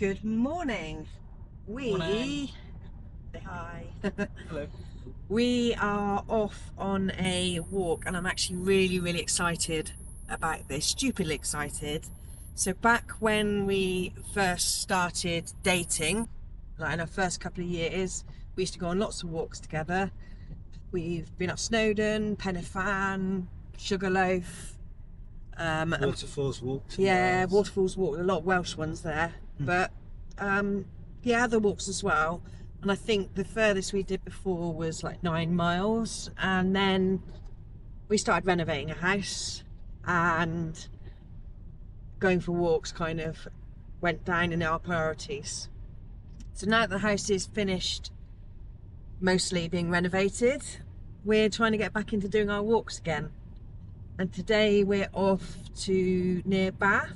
Good morning. Morning. Hi. Hello. We are off on a walk, and I'm actually really excited about this. Stupidly excited. So back when we first started dating, like in our first couple of years, we used to go on lots of walks together. We've been up Snowdon, Pen y Fan, Sugarloaf. Waterfalls walked in Yeah, Wales. waterfalls walk, a lot of Welsh ones there, but yeah, other walks as well. And I think the furthest we did before was like 9 miles, and then we started renovating a house, and going for walks kind of went down in our priorities. So now that the house is finished, mostly being renovated, we're trying to get back into doing our walks again. And today we're off to near Bath.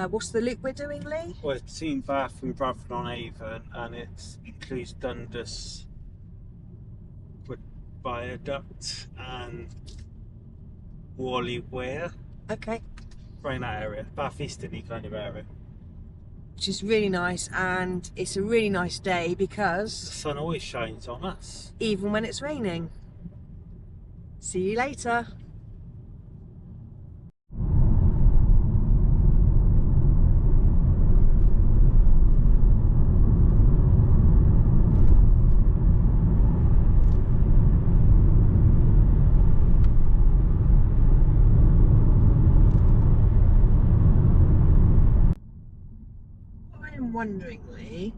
What's the loop we're doing, Lee? Well, it's between Bath and Bradford-on-Avon, and it includes Dundas Viaduct and Warleigh Weir. Okay. Right in that area, Bath Easterly kind of area. Which is really nice, and it's a really nice day The because sun always shines on us. even when it's raining. See you later. I am wondering, Lee,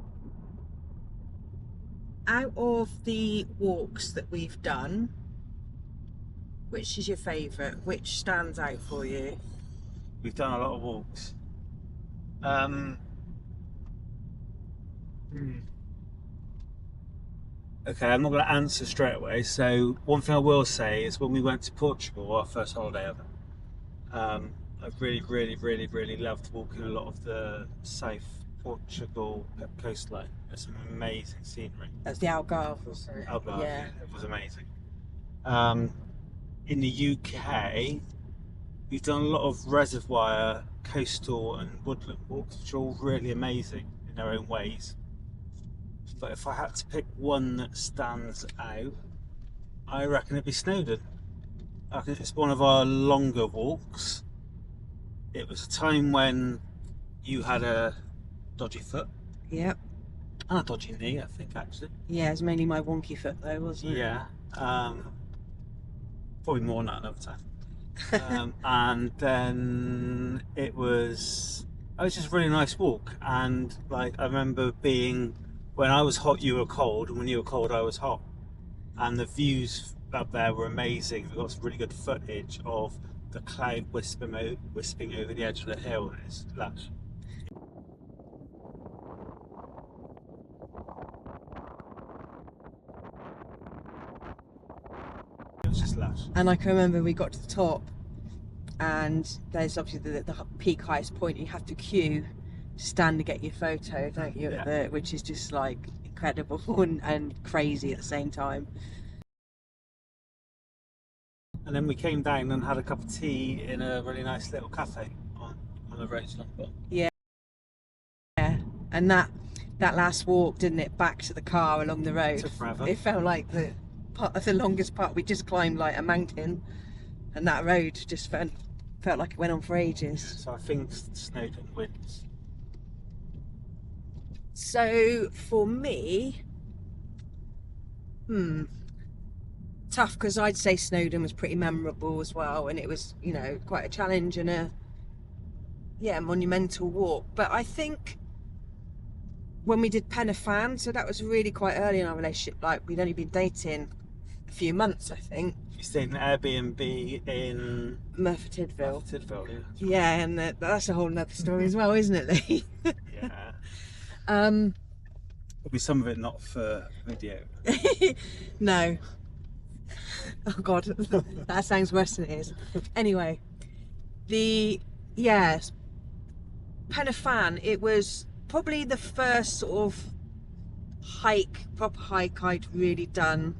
out of the walks that we've done, which is your favourite? Which stands out for you? We've done a lot of walks. Okay, I'm not going to answer straight away. So one thing I will say is when we went to Portugal, our first holiday ever, I really loved walking a lot of the South Portugal coastline. There's some amazing scenery. That's the Algarve, wasn't it? Algarve, Yeah. it was amazing. Um, in the UK, we've done a lot of reservoir, coastal, and woodland walks, which are all really amazing in their own ways. But if I had to pick one that stands out, I reckon it'd be Snowdon. I think it's one of our longer walks. It was a time when you had a dodgy foot Yep. and a dodgy knee, I think, actually. Yeah, it's mainly my wonky foot though, wasn't it? Yeah, probably more than that another time. And then it was just a really nice walk. And like I remember being, when I was hot, you were cold, and when you were cold, I was hot. And the views up there were amazing. We got some really good footage of the cloud wisping over the edge of the hill, and it's lush. It was just lush. And I can remember we got to the top, and there's obviously the peak highest point. You have to queue to stand to get your photo, don't you? Yeah. Which is just like incredible and crazy at the same time. And then we came down and had a cup of tea in a really nice little cafe on the road to London. Yeah, and that last walk, didn't it, back to the car along the road? Took forever. It felt like the longest part. We just climbed like a mountain, and that road just felt like it went on for ages. So I think Snowdon wins. So for me, tough, because I'd say Snowdon was pretty memorable as well, and it was, you know, quite a challenge and a monumental walk. But I think when we did Pen y Fan, so that was really quite early in our relationship, like we'd only been dating a few months, I think. You stayed in an Airbnb in Merthyr Tydfil. Tidville, yeah. Yeah, and that's a whole nother story as well, isn't it, Lee? Yeah. um Probably some of it not for video. no. Oh god, that sounds worse than it is. Anyway, Pen y Fan, it was probably the first sort of proper hike I'd really done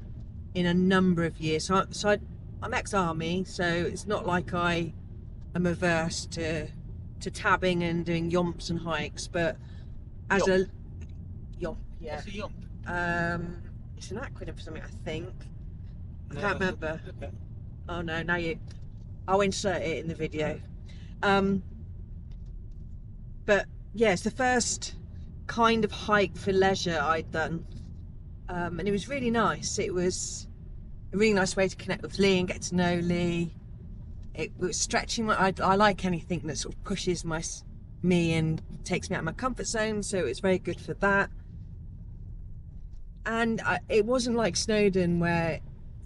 in a number of years. I'm ex-army, so it's not like I am averse to tabbing and doing yomps and hikes, but as Yomp. a yomp, yeah. What's a yomp? It's an acronym for something, I think. I No, can't remember. Okay. Oh no, now I'll insert it in the video. But yeah, it's the first kind of hike for leisure I'd done, and it was really nice. It was a really nice way to connect with Lee and get to know Lee. It was stretching. I like anything that sort of pushes me and takes me out of my comfort zone, so it was very good for that. And it wasn't like Snowdon, where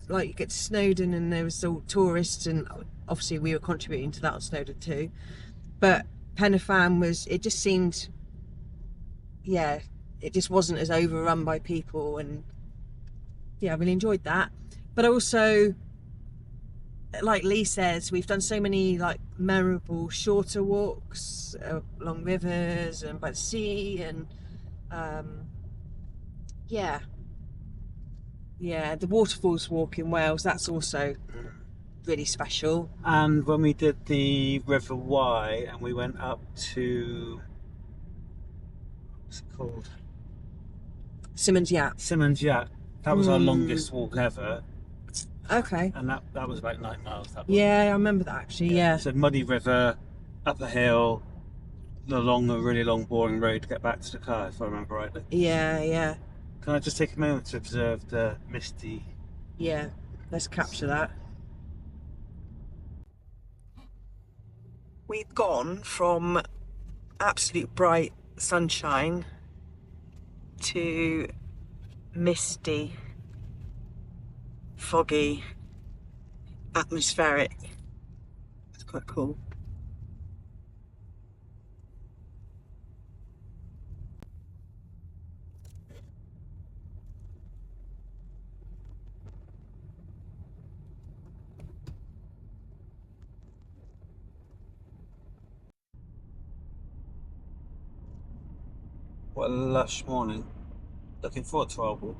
like you get to Snowdon and there was all tourists, and obviously we were contributing to that on Snowdon too. But Penafan it just seemed, yeah, it just wasn't as overrun by people, and yeah, I really enjoyed that. But also, like Lee says, we've done so many like memorable shorter walks along rivers and by the sea, and yeah, the waterfalls walk in Wales, that's also really special. And when we did the River Wye and we went up to, what's it called? Simmons Yat. Simmons Yat. That was our longest walk ever. Okay. And that was about 9 miles. That one. Yeah, I remember that actually. Yeah. So muddy river, up a hill, along a really long, boring road to get back to the car, if I remember rightly. Yeah. Can I just take a moment to observe the misty? Yeah. Let's capture that. We've gone from absolute bright sunshine to misty, foggy, atmospheric. It's quite cool. What a lush morning. Looking forward to our walk.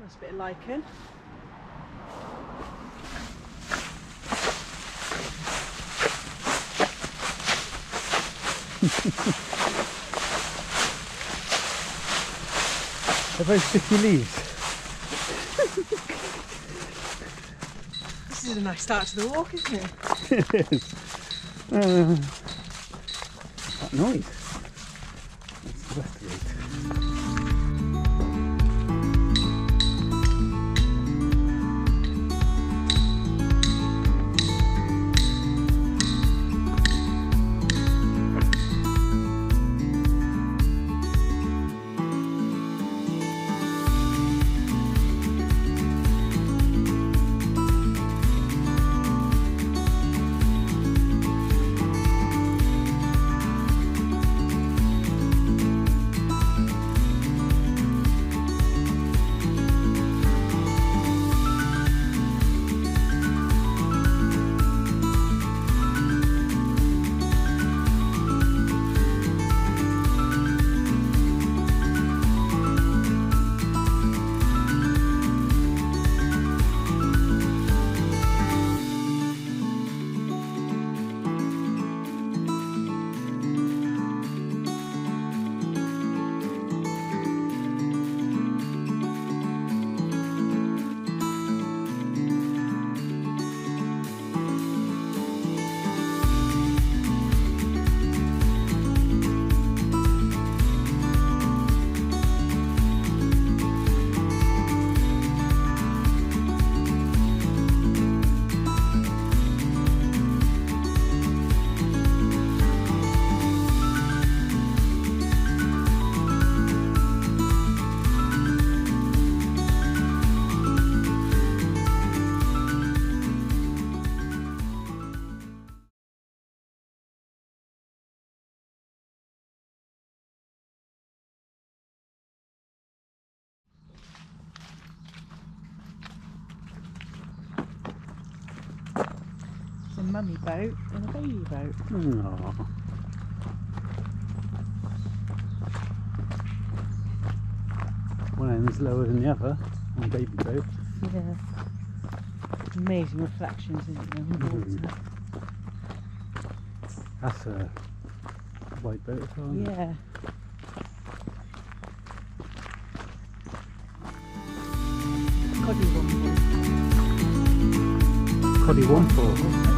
Nice bit of lichen. They're very sticky leaves. This is a nice start to the walk, isn't it? It is. That noise. Let's investigate. A mummy boat and a baby boat. Aww. One end's lower than the other on baby boat. Yeah. Amazing reflections, isn't there, on the water. That's a white boat as well. Yeah. Coddywomple.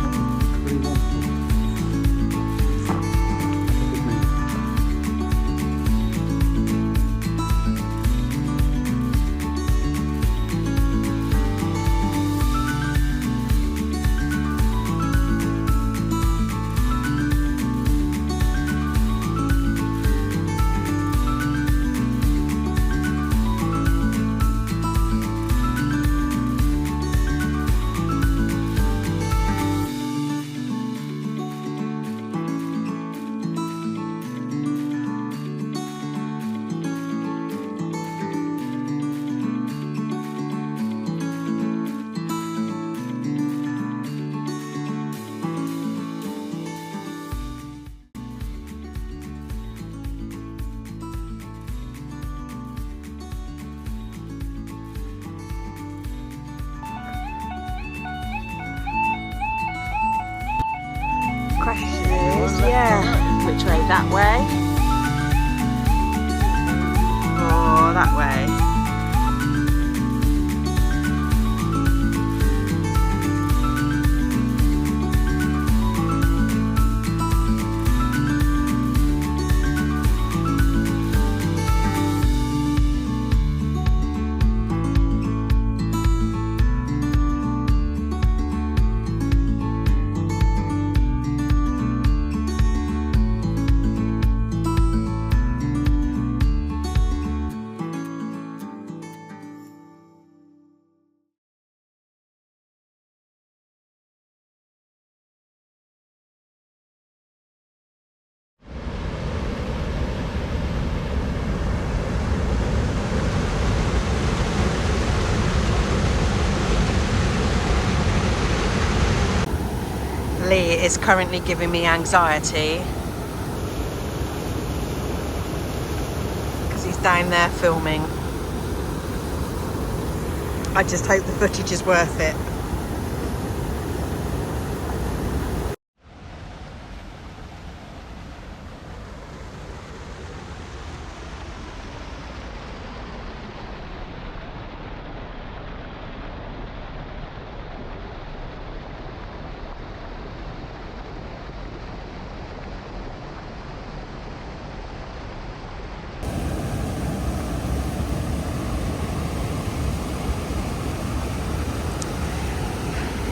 Question is, yeah, which way? That way? Or that way? Lee is currently giving me anxiety because he's down there filming. I just hope the footage is worth it.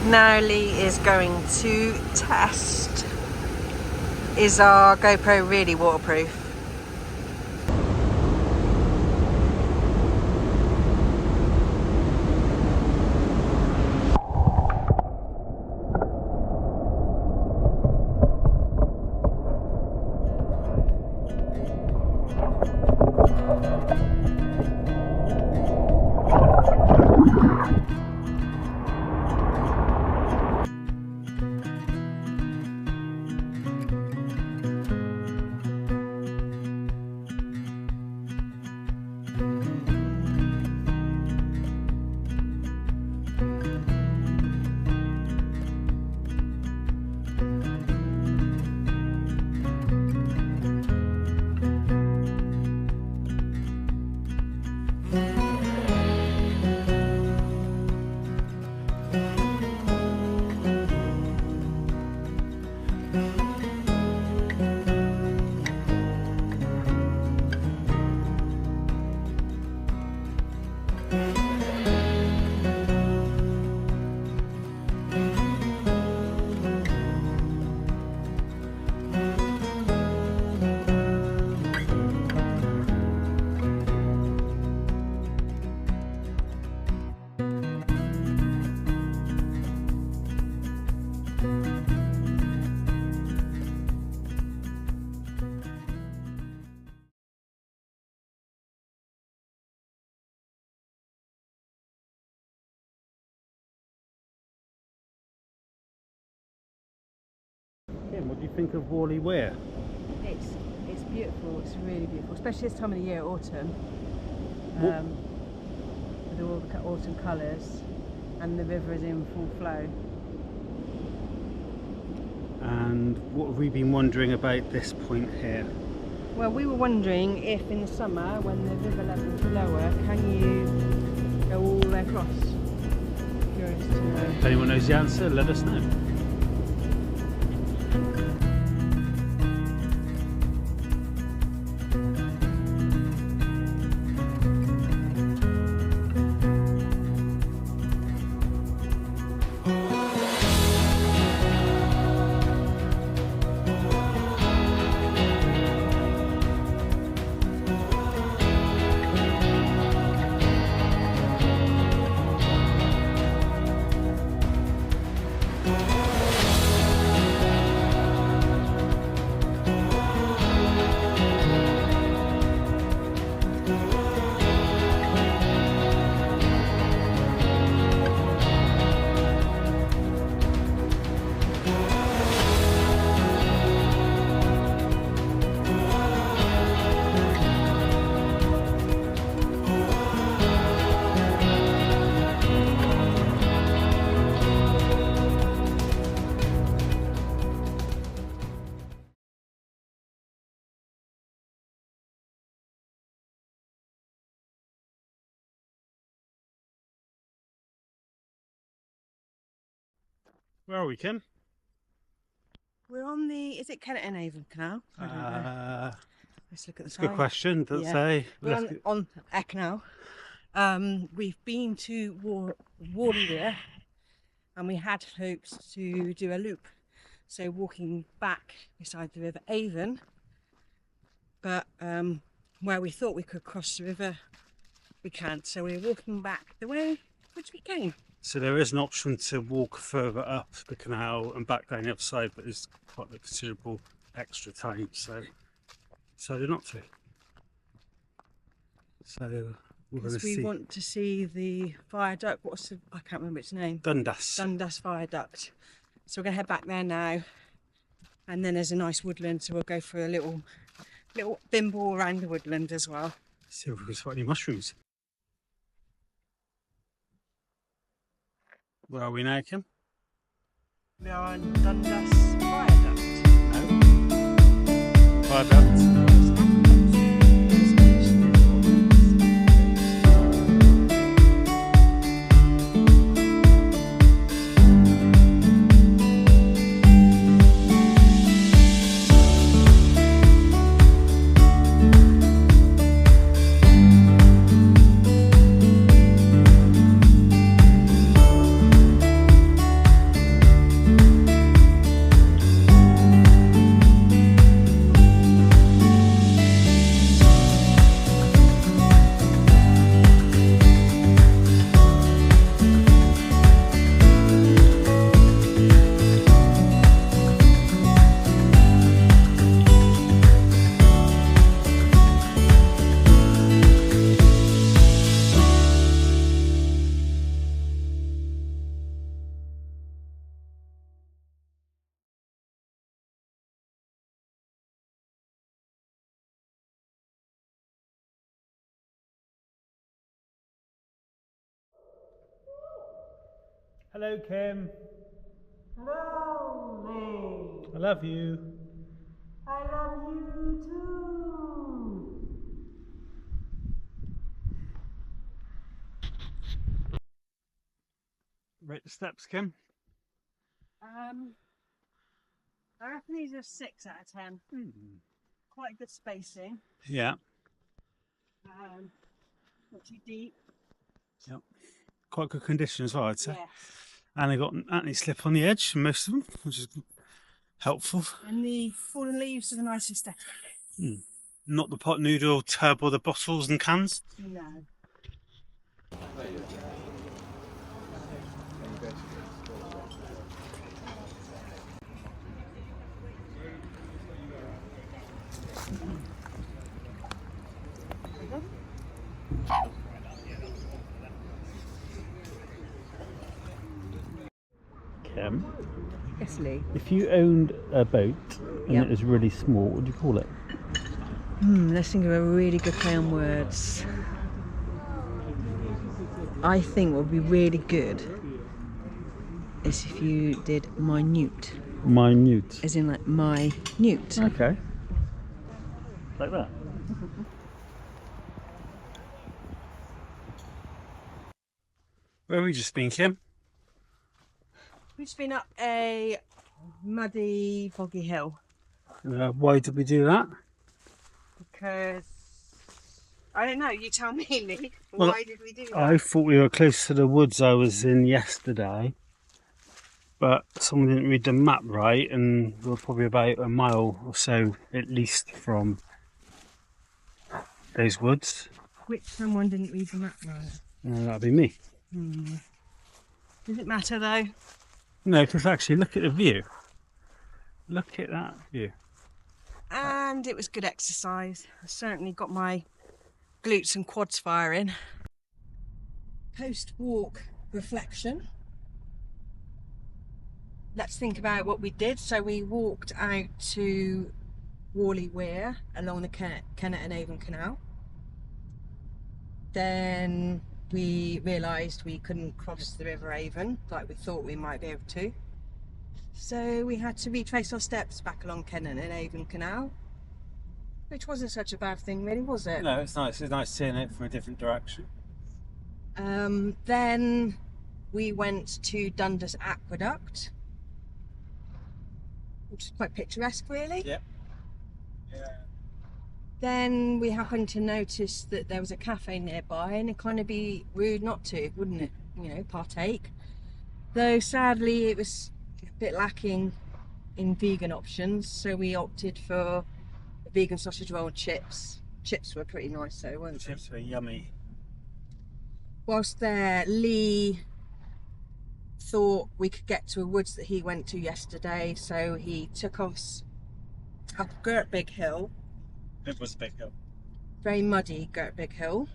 Now Lee is going to test, is our GoPro really waterproof? What do you think of Warleigh Weir? It's beautiful. It's really beautiful, especially this time of the year, autumn, with all the autumn colours, and the river is in full flow. And what have we been wondering about this point here? Well, we were wondering if in the summer, when the river level is lower, can you go all the way across? Curious to know. If anyone knows the answer, let us know. Where are we, Kim? We're on the, is it Kennet Avon Canal? I don't know. Let's look at the It's a good sign. question, let's say. We're on a canal. We've been to Warleigh Weir, and we had hopes to do a loop. So walking back beside the River Avon, but where we thought we could cross the river, we can't. So we're walking back the way which we came. So there is an option to walk further up the canal and back down the other side, but it's quite a considerable extra time, so decided not to. So we're going to see. We want to see the viaduct. What's the, I can't remember its name. Dundas. Dundas Viaduct. So we're going to head back there now, and then there's a nice woodland, so we'll go for a little bimble around the woodland as well. See if we can spot any mushrooms. Where are we now, Kim? We are on Dundas Viaduct. No. Viaduct. Hello, Kim. Hello, May. I love you. I love you too. Rate the steps, Kim. I reckon these are 6 out of 10. Quite good spacing. Yeah. Not too deep. Yep. Quite good condition as well, I'd say. Yes. And they got an anti-slip on the edge, most of them, which is helpful. And the fallen leaves are the nice aesthetic. Not the pot noodle tub or the bottles and cans. No. Kim, Yes, Lee. if you owned a boat and Yep. it was really small, what would you call it? Let's think of a really good play on words. I think what would be really good is if you did minute. Minute. As in like my newt. Okay. Like that. Where have we just been, Kim? We've just been up a muddy, boggy hill. Why did we do that? Because I don't know, you tell me, Lee. Well, Why did we do that? I thought we were close to the woods I was in yesterday, but someone didn't read the map right, and we're probably about a mile or so at least from those woods. Which someone didn't read the map right? That'd be me. Does it matter though? No, because actually, look at the view. Look at that view. And it was good exercise. I certainly got my glutes and quads firing. Post-walk reflection. Let's think about what we did. So we walked out to Warleigh Weir along the Kennet Avon Canal. Then we realised we couldn't cross the River Avon like we thought we might be able to. So we had to retrace our steps back along Kennet Avon Canal, which wasn't such a bad thing really, was it? No, it's nice. It's nice seeing it from a different direction. Then we went to Dundas Aqueduct, which is quite picturesque really. Yep. Yeah. Then we happened to notice that there was a cafe nearby, and it'd kind of be rude not to, wouldn't it? You know, partake. Though sadly it was a bit lacking in vegan options, so we opted for a vegan sausage roll and chips. Chips were pretty nice though, weren't they? Chips were yummy. Whilst there, Lee thought we could get to a woods that he went to yesterday, so he took us up Girt Big Hill. It was a big hill. Very muddy Girt Big Hill.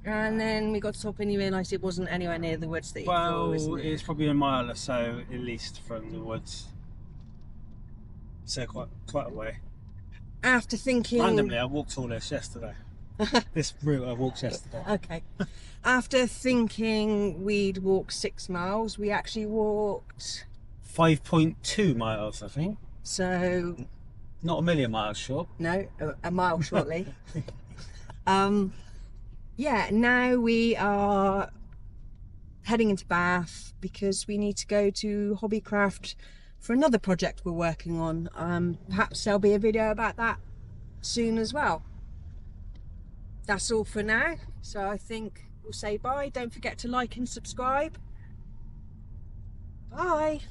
And then we got to top and he realised it wasn't anywhere near the woods that he thought, wasn't it? It's probably a mile or so at least from the woods. So quite a way. After thinking... Randomly, I walked all this yesterday. This route I walked yesterday. Okay. After thinking we'd walk 6 miles, we actually walked... 5.2 miles, I think. So... Not a million miles short. No, a mile shortly. Yeah, now we are heading into Bath because we need to go to Hobbycraft for another project we're working on. Perhaps there'll be a video about that soon as well. That's all for now, so I think we'll say bye. Don't forget to like and subscribe. Bye.